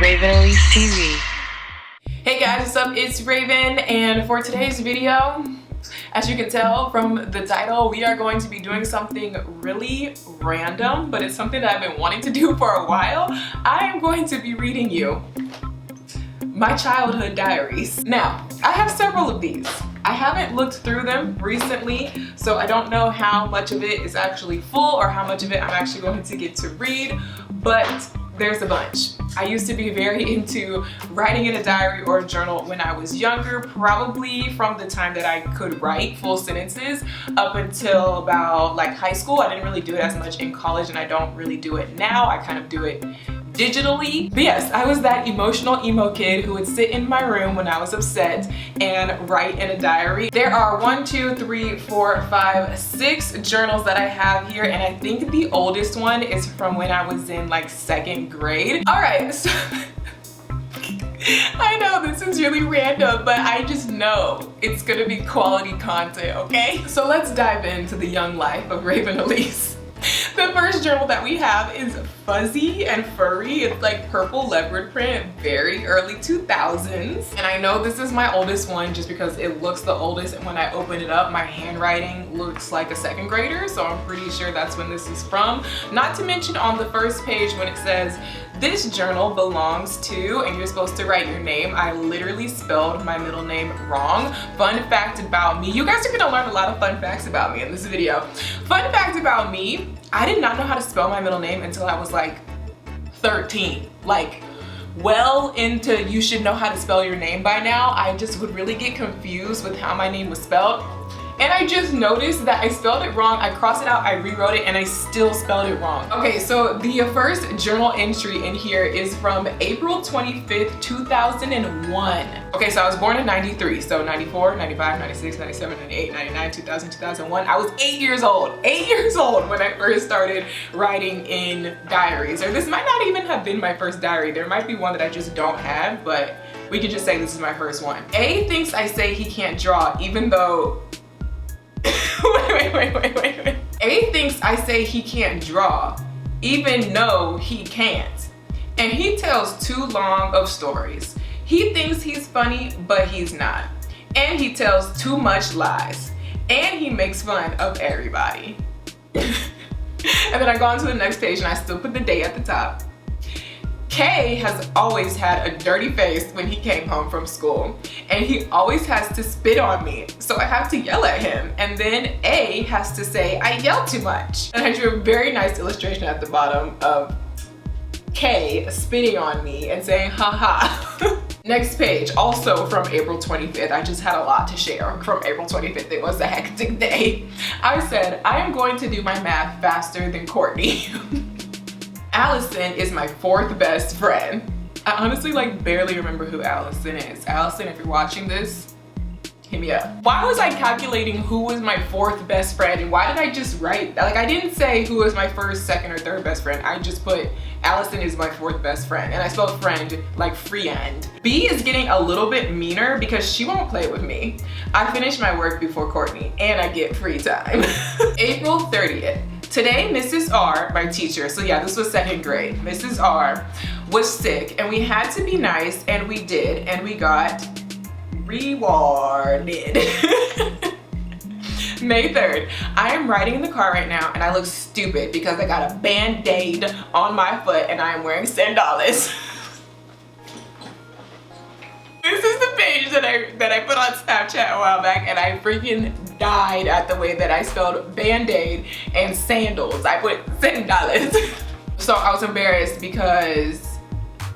Raven ELYSE TV. Hey guys, what's up? It's Raven, and for today's video, as you can tell from the title, we are going to be doing something really random, but it's something that I've been wanting to do for a while. I am going to be reading you my childhood diaries. Now, I have several of these. I haven't looked through them recently, so I don't know how much of it is actually full or how much of it I'm actually going to get to read, but there's a bunch. I used to be very into writing in a diary or a journal when I was younger, probably from the time that I could write full sentences up until about like high school. I didn't really do it as much in college, and I don't really do it now. I kind of do it digitally. But yes, I was that emotional emo kid who would sit in my room when I was upset and write in a diary. There are 6 journals that I have here, and I think the oldest one is from when I was in like 2nd grade. All right, so I know this is really random, but I just know it's gonna be quality content, okay? So let's dive into the young life of Raven ELYSE. The first journal that we have is fuzzy and furry. It's like purple leopard print, very early 2000s. And I know this is my oldest one just because it looks the oldest, and when I open it up, my handwriting looks like a 2nd grader, so I'm pretty sure that's when this is from. Not to mention on the first page when it says, "This journal belongs to," and you're supposed to write your name. I literally spelled my middle name wrong. Fun fact about me, you guys are gonna learn a lot of fun facts about me in this video. Fun fact about me, I did not know how to spell my middle name until I was like 13. Like, well into you should know how to spell your name by now. I just would really get confused with how my name was spelled. And I just noticed that I spelled it wrong. I crossed it out, I rewrote it, and I still spelled it wrong. Okay, so the first journal entry in here is from April 25th, 2001. Okay, so I was born in 93, so 94, 95, 96, 97, 98, 99, 2000, 2001. I was 8 years old. 8 years old when I first started writing in diaries. Or this might not even have been my first diary. There might be one that I just don't have, but we could just say this is my first one. A thinks I say he can't draw, even though wait. A thinks I say he can't draw, even though he can't. And he tells too long of stories. He thinks he's funny, but he's not. And he tells too much lies. And he makes fun of everybody. And then I go on to the next page, and I still put the date at the top. K has always had a dirty face when he came home from school, and he always has to spit on me, so I have to yell at him. And then A has to say I yell too much. And I drew a very nice illustration at the bottom of K spitting on me and saying haha. Next page, also from April 25th. I just had a lot to share from April 25th. It was a hectic day. I said, I am going to do my math faster than Courtney. Allison is my 4th best friend. I honestly like barely remember who Allison is. Allison, if you're watching this, hit me up. Why was I calculating who was my 4th best friend, and why did I just write, like I didn't say who was my 1st, 2nd, or 3rd best friend. I just put Allison is my 4th best friend, and I spelled friend like friend. B is getting a little bit meaner because she won't play with me. I finish my work before Courtney, and I get free time. April 30th. Today, Mrs. R, my teacher, so yeah, this was 2nd grade. Mrs. R was sick, and we had to be nice, and we did, and we got rewarded. May 3rd, I am riding in the car right now, and I look stupid because I got a band-aid on my foot, and I am wearing sandals. This is the page that I put on Snapchat a while back, and I freaking died at the way that I spelled band-aid and sandals. I put sandals. So I was embarrassed because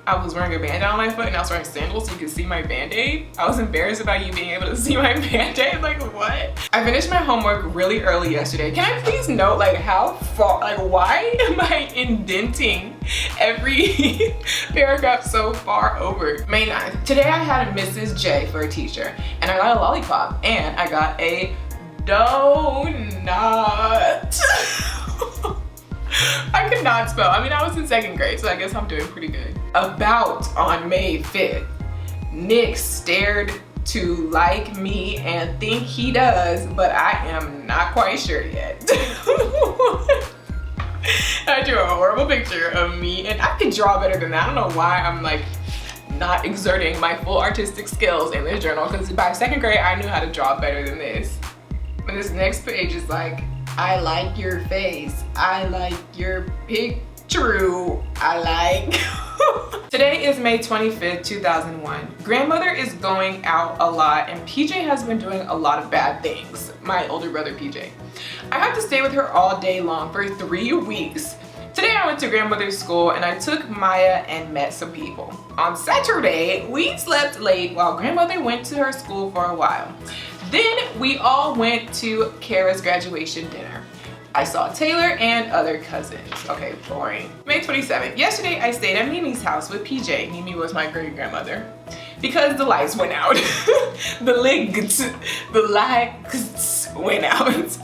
I was wearing a band-aid on my foot, and I was wearing sandals so you could see my band-aid. I was embarrassed about you being able to see my band-aid. Like, what? I finished my homework really early yesterday. Can I please note, like, how far, like, why am I indenting every paragraph so far over? May 9th. Today I had a Mrs. J for a teacher, and I got a lollipop, and I got a donut. I could not spell. I mean, I was in 2nd grade, so I guess I'm doing pretty good. About on May 5th, Nick stared to like me and think he does, but I am not quite sure yet. I drew a horrible picture of me, and I could draw better than that. I don't know why I'm like not exerting my full artistic skills in this journal, because by 2nd grade I knew how to draw better than this. But this next page is like, I like your face, I like your picture, I like. Today is May 25th, 2001. Grandmother is going out a lot and PJ has been doing a lot of bad things. My older brother PJ. I had to stay with her all day long for 3 weeks. Today I went to grandmother's school and I took Maya and met some people. On Saturday, we slept late while grandmother went to her school for a while. Then we all went to Kara's graduation dinner. I saw Taylor and other cousins. Okay, boring. May 27th. Yesterday I stayed at Mimi's house with PJ. Mimi was my great grandmother. Because the lights went out. the lights went out.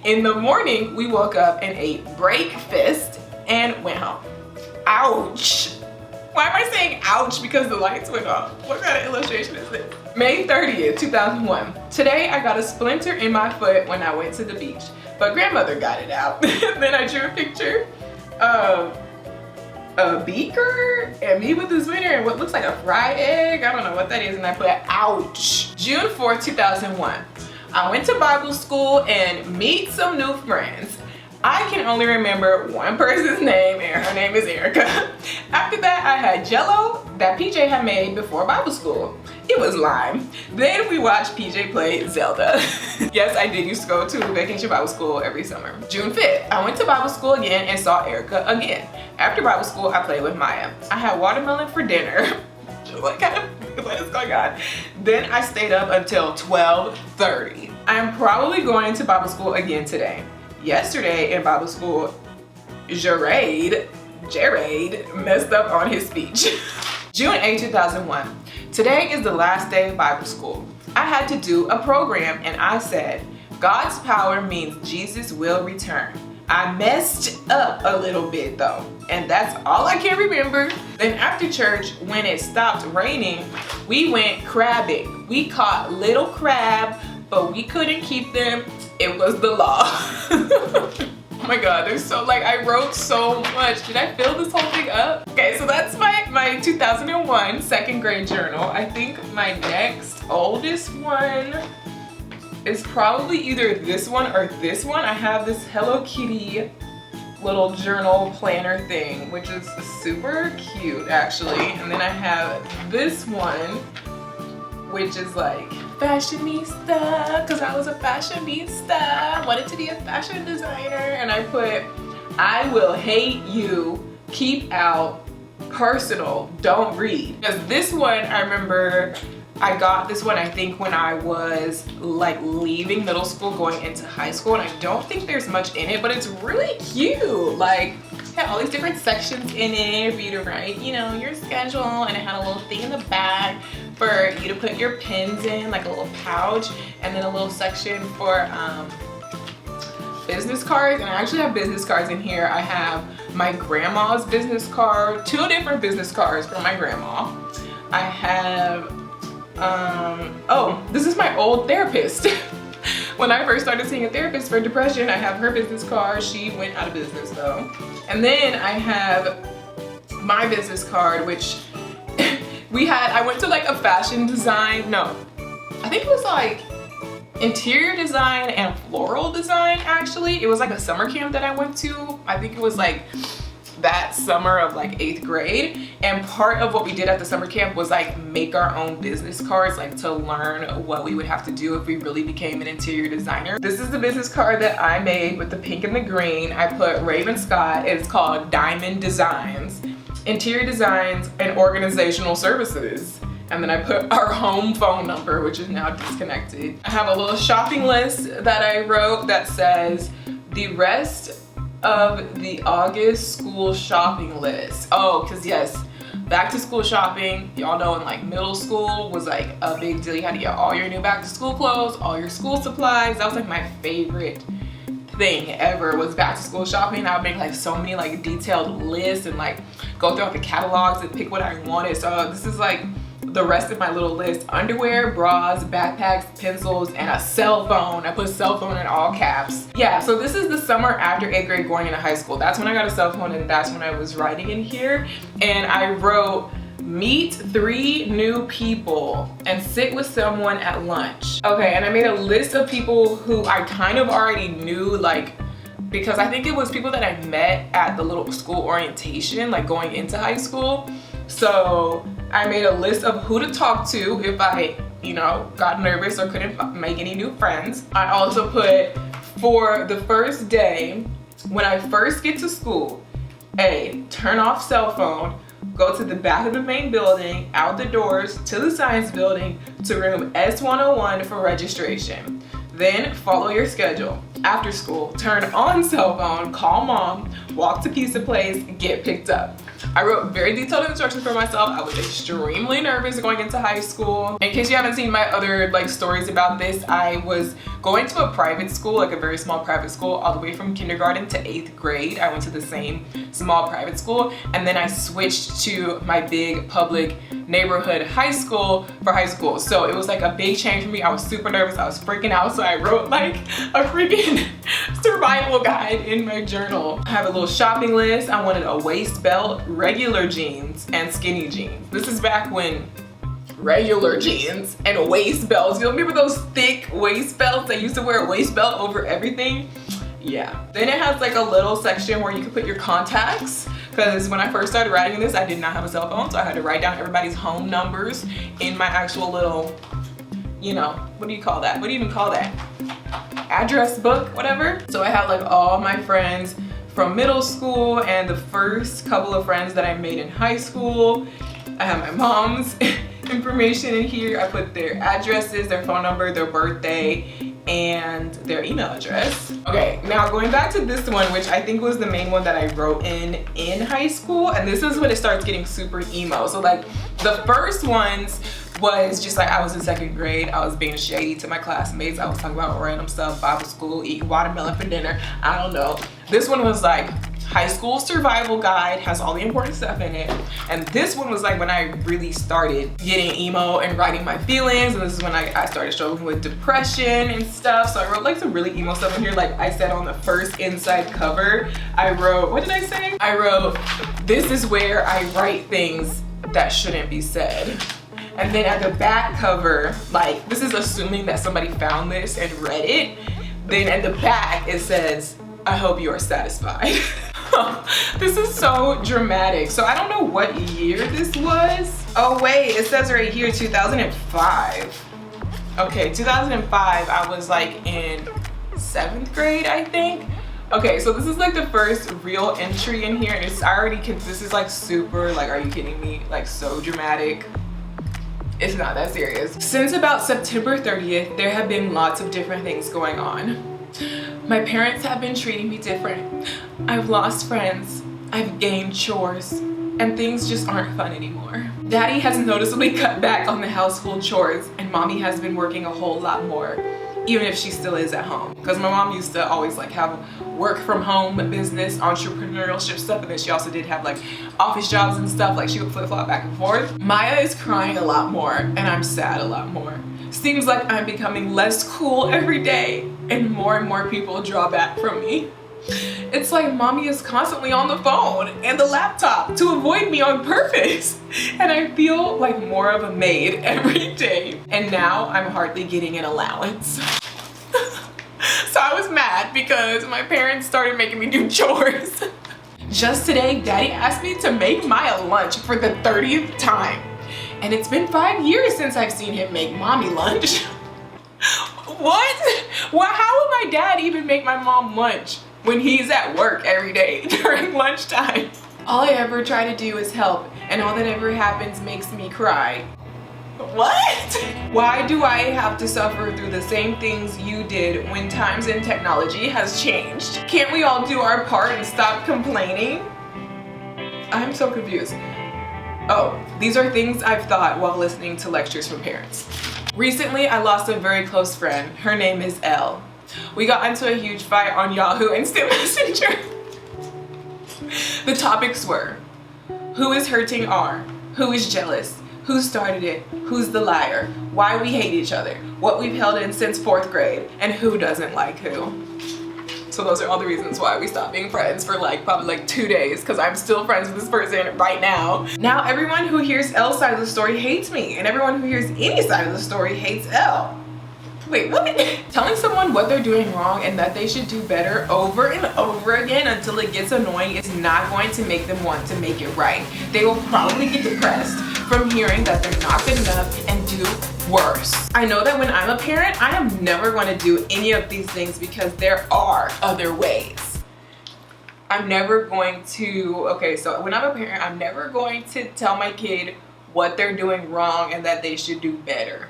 In the morning, we woke up and ate breakfast and went home. Ouch. Why am I saying ouch? Because the lights went off. What kind of illustration is this? May 30th, 2001. Today I got a splinter in my foot when I went to the beach, but grandmother got it out. Then I drew a picture of a beaker and me with the splinter and what looks like a fried egg. I don't know what that is, and I put ouch. June 4th, 2001. I went to Bible school and meet some new friends. I can only remember one person's name and her name is Erica. After that, I had Jello that PJ had made before Bible school. It was lime. Then we watched PJ play Zelda. Yes, I did used to go to vacation Bible school every summer. June 5th, I went to Bible school again and saw Erica again. After Bible school, I played with Maya. I had watermelon for dinner. What is going on? Then I stayed up until 12:30. I am probably going to Bible school again today. Yesterday in Bible school, Jared messed up on his speech. June 8, 2001. Today is the last day of Bible school. I had to do a program and I said, God's power means Jesus will return. I messed up a little bit though, and that's all I can remember. Then after church, when it stopped raining, we went crabbing. We caught little crab, but we couldn't keep them. It was the law. Oh my god, there's so, like, I wrote so much. Did I fill this whole thing up? Okay, so that's my 2001 2nd grade journal. I think my next oldest one is probably either this one or this one. I have this Hello Kitty little journal planner thing, which is super cute actually. And then I have this one, which is like fashionista, because I was a fashionista, wanted to be a fashion designer, and I put, I will hate you, keep out, personal, don't read. Because this one, I remember I got this one I think when I was like leaving middle school going into high school, and I don't think there's much in it, but it's really cute. Like, it had all these different sections in it for you to write, you know, your schedule, and it had a little thing in the back for you to put your pens in, like a little pouch, and then a little section for business cards. And I actually have business cards in here. I have my grandma's business card, 2 different business cards from my grandma. I have, oh, this is my old therapist. When I first started seeing a therapist for depression, I have her business card. She went out of business though. And then I have my business card, which I went to like a fashion design, no, I think it was like interior design and floral design actually. It was like a summer camp that I went to. I think it was like that summer of like 8th grade, and part of what we did at the summer camp was like make our own business cards, like to learn what we would have to do if we really became an interior designer. This is the business card that I made with the pink and the green. I put Raven Scott. It's called Diamond Designs, Interior Designs and Organizational Services. And then I put our home phone number, which is now disconnected. I have a little shopping list that I wrote that says the rest of the August school shopping list. Oh, because yes, back to school shopping, y'all know in like middle school was like a big deal. You had to get all your new back to school clothes, all your school supplies. That was like my favorite thing ever, was back to school shopping. I would make like so many like detailed lists and like go throughout the catalogs and pick what I wanted. So this is like the rest of my little list: underwear, bras, backpacks, pencils, and a cell phone. I put cell phone in all caps. Yeah, so this is the summer after 8th grade going into high school. That's when I got a cell phone, and that's when I was writing in here. And I wrote, meet 3 new people and sit with someone at lunch. Okay, and I made a list of people who I kind of already knew, like, because I think it was people that I met at the little school orientation, like going into high school. So I made a list of who to talk to if I, you know, got nervous or couldn't make any new friends. I also put, for the first day, when I first get to school, A, turn off cell phone, go to the back of the main building, out the doors, to the science building, to room S101 for registration. Then follow your schedule. After school, turn on cell phone, call mom, walk to pizza place, get picked up. I wrote very detailed instructions for myself. I was extremely nervous going into high school. In case you haven't seen my other like stories about this, I was going to a private school, like a very small private school, all the way from kindergarten to 8th grade. I went to the same small private school, and then I switched to my big public neighborhood high school for high school. So it was like a big change for me. I was super nervous. I was freaking out. So I wrote like a freaking survival guide in my journal. I have a little shopping list. I wanted a waist belt, regular jeans, and skinny jeans. This is back when regular jeans and waist belts, you remember those thick waist belts? I used to wear a waist belt over everything. Yeah. Then it has like a little section where you can put your contacts, because when I first started writing this, I did not have a cell phone, so I had to write down everybody's home numbers in my actual little, you know, what do you call that? What do you even call that? Address book, whatever. So I had like all my friends from middle school and the first couple of friends that I made in high school. I have my mom's information in here. I put their addresses, their phone number, their birthday, and their email address. Okay, now going back to this one, which I think was the main one that I wrote in high school, and this is when it starts getting super emo. So like the first ones was just like I was in 2nd grade, I was being shady to my classmates, I was talking about random stuff, Bible school, eating watermelon for dinner, I don't know. This one was like high school survival guide, has all the important stuff in it. And this one was like when I really started getting emo and writing my feelings, and this is when I started struggling with depression and stuff. So I wrote like some really emo stuff in here. Like I said on the first inside cover, I wrote, what did I say? I wrote, this is where I write things that shouldn't be said. And then at the back cover, like this is assuming that somebody found this and read it. Then at the back it says, I hope you are satisfied. This is so dramatic. So I don't know what year this was. Oh wait, it says right here 2005. Okay, 2005, I was like in 7th grade, I think. Okay, so this is like the first real entry in here, and it's already, this is like super, like, are you kidding me? Like so dramatic. It's not that serious. Since about September 30th, there have been lots of different things going on. My parents have been treating me different. I've lost friends. I've gained chores. And things just aren't fun anymore. Daddy has noticeably cut back on the household chores, and mommy has been working a whole lot more, even if she still is at home. Because my mom used to always like have work from home business, entrepreneurship stuff, and then she also did have like office jobs and stuff. Like she would flip-flop back and forth. Maya is crying a lot more, and I'm sad a lot more. Seems like I'm becoming less cool every day, and more people draw back from me. It's like mommy is constantly on the phone and the laptop to avoid me on purpose. And I feel like more of a maid every day. And now I'm hardly getting an allowance. So I was mad because my parents started making me do chores. Just today, daddy asked me to make Maya lunch for the 30th time. And it's been 5 years since I've seen him make mommy lunch. What? Well, how would my dad even make my mom lunch when he's at work every day during lunchtime? All I ever try to do is help, and all that ever happens makes me cry. What? Why do I have to suffer through the same things you did when times and technology has changed? Can't we all do our part and stop complaining? I'm so confused. Oh, these are things I've thought while listening to lectures from parents. Recently, I lost a very close friend. Her name is Elle. We got into a huge fight on Yahoo Instant Messenger. The topics were, who is hurting R? Who is jealous? who started it, who's the liar, why we hate each other, what we've held in since 4th grade, and who doesn't like who. So those are all the reasons why we stopped being friends for like probably like 2 days, because I'm still friends with this person right now. Now everyone who hears L's side of the story hates me, and everyone who hears any side of the story hates L. Wait, what? Telling someone what they're doing wrong and that they should do better over and over again until it gets annoying is not going to make them want to make it right. They will probably get depressed from hearing that they're not good enough and do worse. I know that when I'm a parent, I am never going to do any of these things because there are other ways. I'm never going to, okay, so when I'm a parent, I'm never going to tell my kid what they're doing wrong and that they should do better.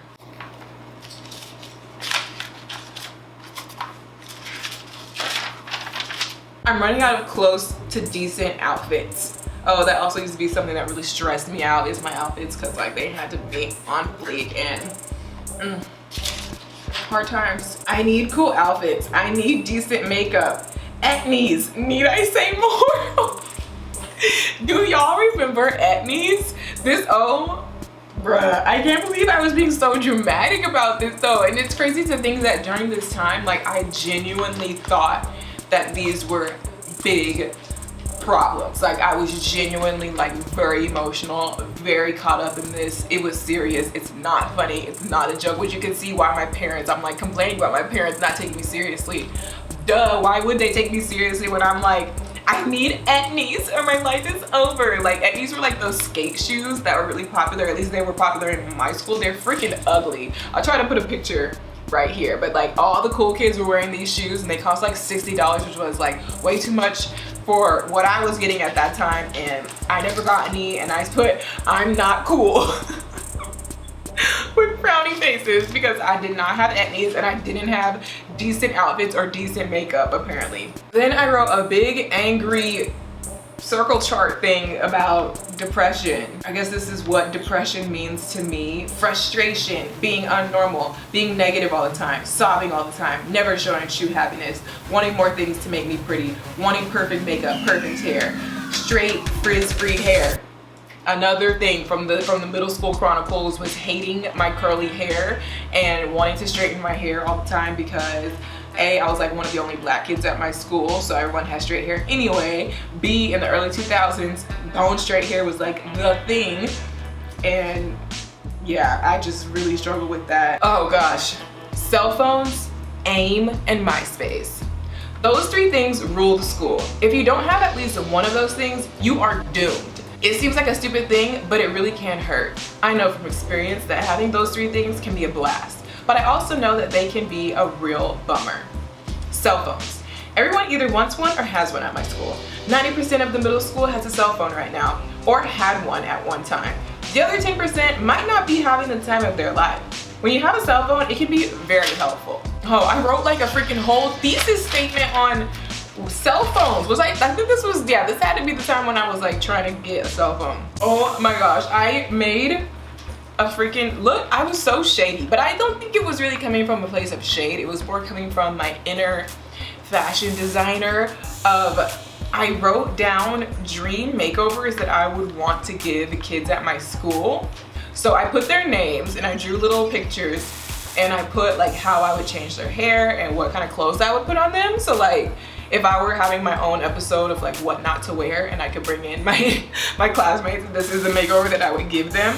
I'm running out of close to decent outfits. Oh, that also used to be something that really stressed me out, is my outfits, because like they had to be on fleek and hard times. I need cool outfits. I need decent makeup. ETHNICITY, need I say more? Do y'all remember ETHNICITY? This, oh, bruh, I can't believe I was being so dramatic about this though. And it's crazy to think that during this time, like I genuinely thought that these were big problems. Like I was genuinely like very emotional, very caught up in this. It was serious. It's not funny. It's not a joke, which you can see why my parents, I'm like complaining about my parents not taking me seriously. Duh, why would they take me seriously when I'm like, I need ETHNICITY or my life is over. Like ETHNICITY were like those skate shoes that were really popular. At least they were popular in my school. They're freaking ugly. I'll try to put a picture right here, but like all the cool kids were wearing these shoes and they cost like $60, which was like way too much for what I was getting at that time, and I never got any, and I put I'm not cool with frowning faces because I did not have ETHNICITY and I didn't have decent outfits or decent makeup apparently. Then I wrote a big angry circle chart thing about depression. I guess this is what depression means to me. Frustration, being unnormal, being negative all the time, sobbing all the time, never showing true happiness, wanting more things to make me pretty, wanting perfect makeup, perfect hair, straight frizz-free hair. Another thing from the middle school chronicles was hating my curly hair and wanting to straighten my hair all the time because A, I was like one of the only black kids at my school, so everyone had straight hair anyway. B, in the early 2000s, bone straight hair was like the thing. And yeah, I just really struggled with that. Oh gosh, cell phones, AIM, and MySpace. Those 3 things rule the school. If you don't have at least one of those things, you are doomed. It seems like a stupid thing, but it really can hurt. I know from experience that having those 3 things can be a blast. But I also know that they can be a real bummer. Cell phones. Everyone either wants one or has one at my school. 90% of the middle school has a cell phone right now, or had one at one time. The other 10% might not be having the time of their life. When you have a cell phone, it can be very helpful. Oh, I wrote like a freaking whole thesis statement on cell phones. I think this was, yeah, this had to be the time when I was like trying to get a cell phone. Oh my gosh, I made a freaking look. I was so shady, but I don't think it was really coming from a place of shade. It was more coming from my inner fashion designer of, I wrote down dream makeovers that I would want to give kids at my school. So I put their names and I drew little pictures and I put like how I would change their hair and what kind of clothes I would put on them. So like if I were having my own episode of like what not to wear and I could bring in my classmates, this is the makeover that I would give them.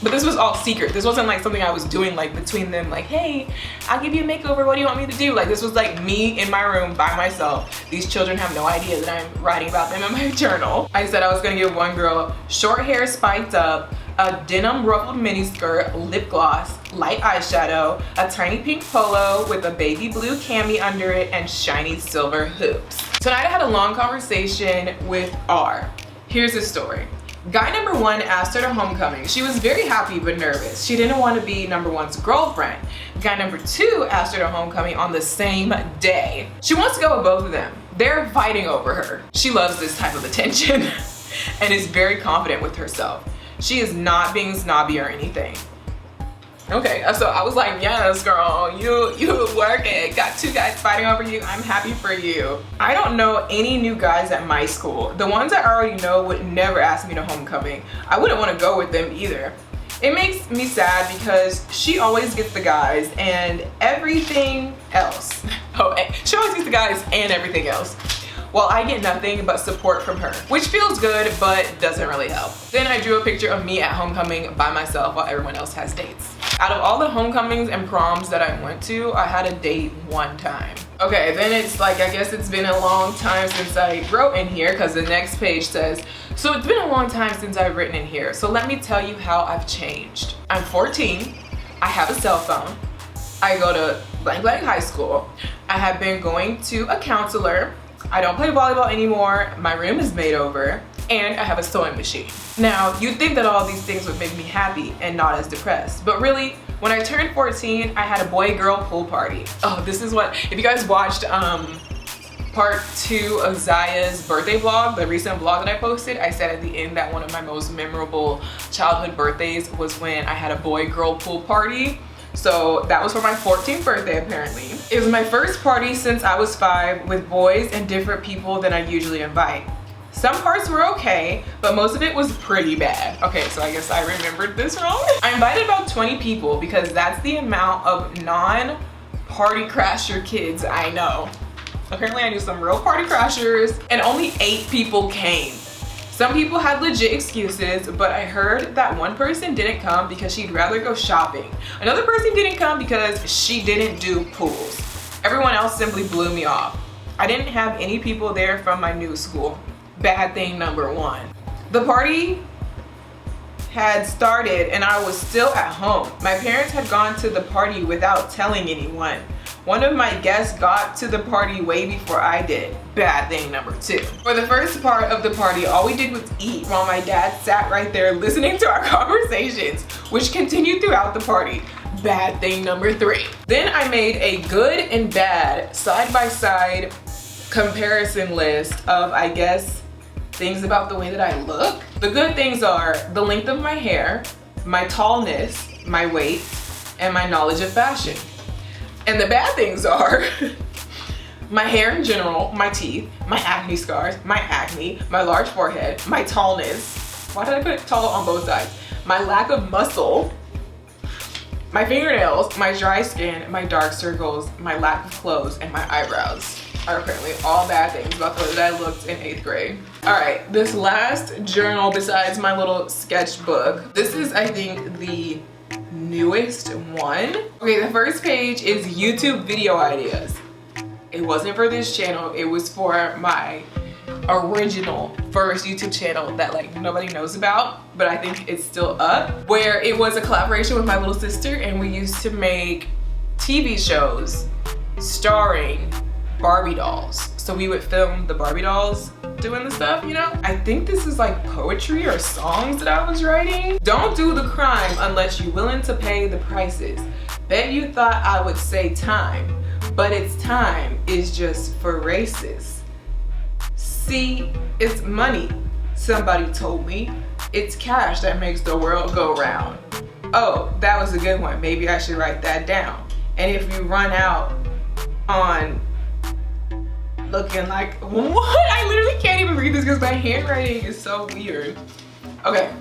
But this was all secret. This wasn't like something I was doing like between them, like, hey, I'll give you a makeover, what do you want me to do? Like this was like me in my room by myself. These children have no idea that I'm writing about them in my journal. I said I was gonna give one girl short hair spiked up, a denim ruffled miniskirt, lip gloss, light eyeshadow, a tiny pink polo with a baby blue cami under it, and shiny silver hoops. Tonight I had a long conversation with R. Here's the story. Guy number 1 asked her to homecoming. She was very happy but nervous. She didn't want to be number 1's girlfriend. Guy number 2 asked her to homecoming on the same day. She wants to go with both of them. They're fighting over her. She loves this type of attention and is very confident with herself. She is not being snobby or anything. Okay, so I was like, yes girl, you work it. Got 2 guys fighting over you, I'm happy for you. I don't know any new guys at my school. The ones I already know would never ask me to homecoming. I wouldn't want to go with them either. It makes me sad because she always gets the guys and everything else. Oh, she always gets the guys and everything else, while I get nothing but support from her, which feels good but doesn't really help. Then I drew a picture of me at homecoming by myself while everyone else has dates. Out of all the homecomings and proms that I went to, I had a date one time. Okay, then it's like, I guess it's been a long time since I wrote in here, because the next page says, so it's been a long time since I've written in here, so let me tell you how I've changed. I'm 14, I have a cell phone, I go to blank blank high school, I have been going to a counselor, I don't play volleyball anymore, my room is made over, and I have a sewing machine. Now, you'd think that all these things would make me happy and not as depressed, but really, when I turned 14, I had a boy-girl pool party. Oh, this is what, if you guys watched part 2 of Ziya's birthday vlog, the recent vlog that I posted, I said at the end that one of my most memorable childhood birthdays was when I had a boy-girl pool party. So that was for my 14th birthday apparently. It was my first party since I was 5 with boys and different people than I usually invite. Some parts were okay, but most of it was pretty bad. Okay, so I guess I remembered this wrong. I invited about 20 people because that's the amount of non-party crasher kids I know. Apparently I knew some real party crashers, and only 8 people came. Some people had legit excuses, but I heard that one person didn't come because she'd rather go shopping. Another person didn't come because she didn't do pools. Everyone else simply blew me off. I didn't have any people there from my new school. Bad thing number 1. The party had started and I was still at home. My parents had gone to the party without telling anyone. One of my guests got to the party way before I did. Bad thing number 2. For the first part of the party, all we did was eat while my dad sat right there listening to our conversations, which continued throughout the party. Bad thing number 3. Then I made a good and bad side-by-side comparison list of, I guess, things about the way that I look. The good things are the length of my hair, my tallness, my weight, and my knowledge of fashion. And the bad things are my hair in general, my teeth, my acne scars, my acne, my large forehead, my tallness. Why did I put tall on both sides? My lack of muscle, my fingernails, my dry skin, my dark circles, my lack of clothes, and my eyebrows are apparently all bad things about the way that I looked in 8th grade. All right, this last journal besides my little sketchbook, this is, I think, the newest one. Okay, the first page is YouTube video ideas. It wasn't for this channel, it was for my original first YouTube channel that like nobody knows about, but I think it's still up, where it was a collaboration with my little sister and we used to make TV shows starring Barbie dolls. So we would film the Barbie dolls doing the stuff, you know? I think this is like poetry or songs that I was writing. Don't do the crime unless you're willing to pay the prices. Bet you thought I would say time, but it's time is just for races. See, it's money, somebody told me. It's cash that makes the world go round. Oh, that was a good one. Maybe I should write that down. And if you run out on looking like, what? I literally can't even read this because my handwriting is so weird. Okay,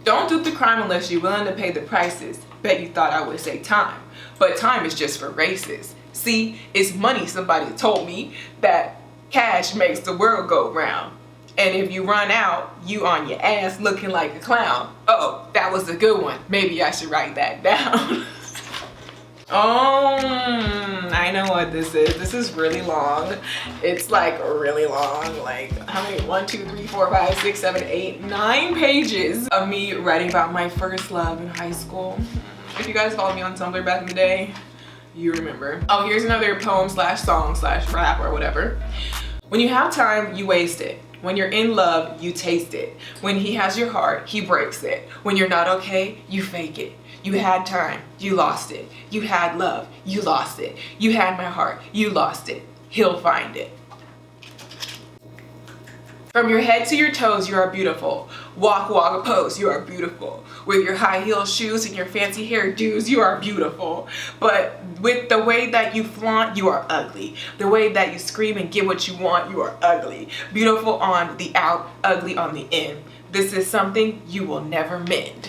don't do the crime unless you're willing to pay the prices. Bet you thought I would say time, but time is just for races. See, it's money, somebody told me, that cash makes the world go round. And if you run out, you on your ass looking like a clown. Oh, that was a good one. Maybe I should write that down. Oh, I know what this is. This is really long. It's like really long. Like how many? 1, 2, 3, 4, 5, 6, 7, 8, 9 pages of me writing about my first love in high school. If you guys followed me on Tumblr back in the day, you remember. Oh, here's another poem slash song slash rap or whatever. When you have time, you waste it. When you're in love, you taste it. When he has your heart, he breaks it. When you're not okay, you fake it. You had time, you lost it. You had love, you lost it. You had my heart, you lost it. He'll find it. From your head to your toes, you are beautiful. Walk, walk, pose, you are beautiful. With your high heel shoes and your fancy hairdos, you are beautiful. But with the way that you flaunt, you are ugly. The way that you scream and get what you want, you are ugly. Beautiful on the out, ugly on the in. This is something you will never mend.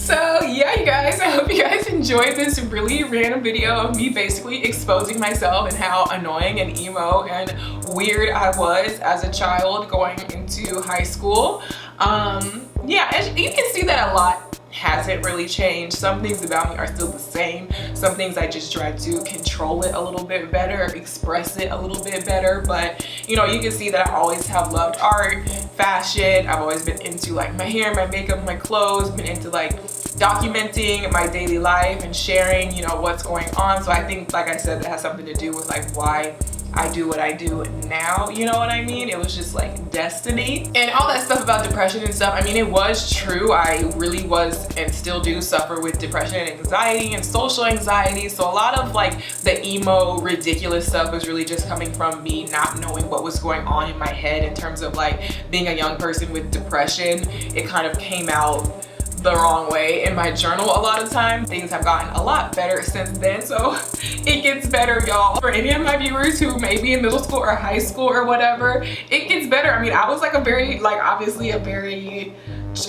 So yeah, you guys, I hope you guys enjoyed this really random video of me basically exposing myself and how annoying and emo and weird I was as a child going into high school. Yeah, as you can see that a lot hasn't really changed. Some things about me are still the same. Some things I just try to control it a little bit better, express it a little bit better. But you know, you can see that I always have loved art, fashion. I've always been into like my hair, my makeup, my clothes, been into like documenting my daily life and sharing, you know, what's going on. So I think, like I said, that has something to do with like why I do what I do now, you know what I mean? It was just like destiny. And all that stuff about depression and stuff, I mean, it was true. I really was and still do suffer with depression and anxiety and social anxiety. So a lot of like the emo, ridiculous stuff was really just coming from me not knowing what was going on in my head in terms of like being a young person with depression. It kind of came out the wrong way in my journal a lot of time. Things have gotten a lot better since then, so it gets better, y'all. For any of my viewers who may be in middle school or high school or whatever, it gets better. I mean, I was like a very, like obviously a very,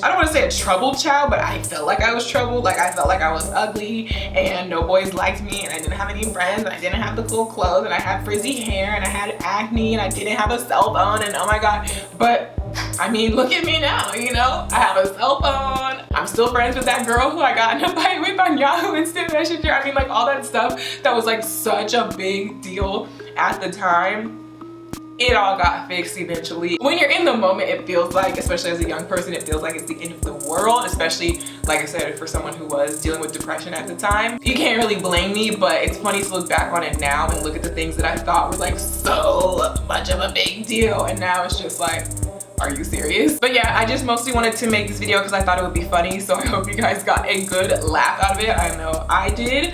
I don't want to say a troubled child, but I felt like I was troubled. Like I felt like I was ugly and no boys liked me and I didn't have any friends and I didn't have the cool clothes and I had frizzy hair and I had acne and I didn't have a cell phone and oh my God. But I mean, look at me now, you know? I have a cell phone. I'm still friends with that girl who I got in a fight with on Yahoo Instant Messenger. I mean, like all that stuff that was like such a big deal at the time. It all got fixed eventually. When you're in the moment, it feels like, especially as a young person, it feels like it's the end of the world, especially, like I said, for someone who was dealing with depression at the time. You can't really blame me, but it's funny to look back on it now and look at the things that I thought were like so much of a big deal. And now it's just like, are you serious? But yeah, I just mostly wanted to make this video because I thought it would be funny. So I hope you guys got a good laugh out of it. I know I did.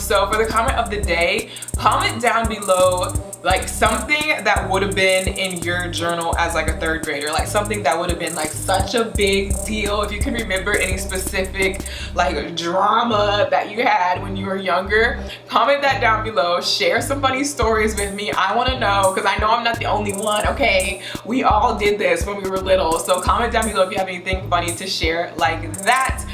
So for the comment of the day, comment down below like something that would have been in your journal as like a third grader, like something that would have been like such a big deal. If you can remember any specific like drama that you had when you were younger, comment that down below. Share some funny stories with me. I want to know because I know I'm not the only one, okay? We all did this when we were little. So comment down below if you have anything funny to share like that.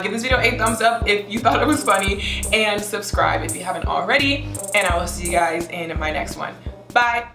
Give this video a thumbs up if you thought it was funny and subscribe if you haven't already. And I will see you guys in my next one. Bye.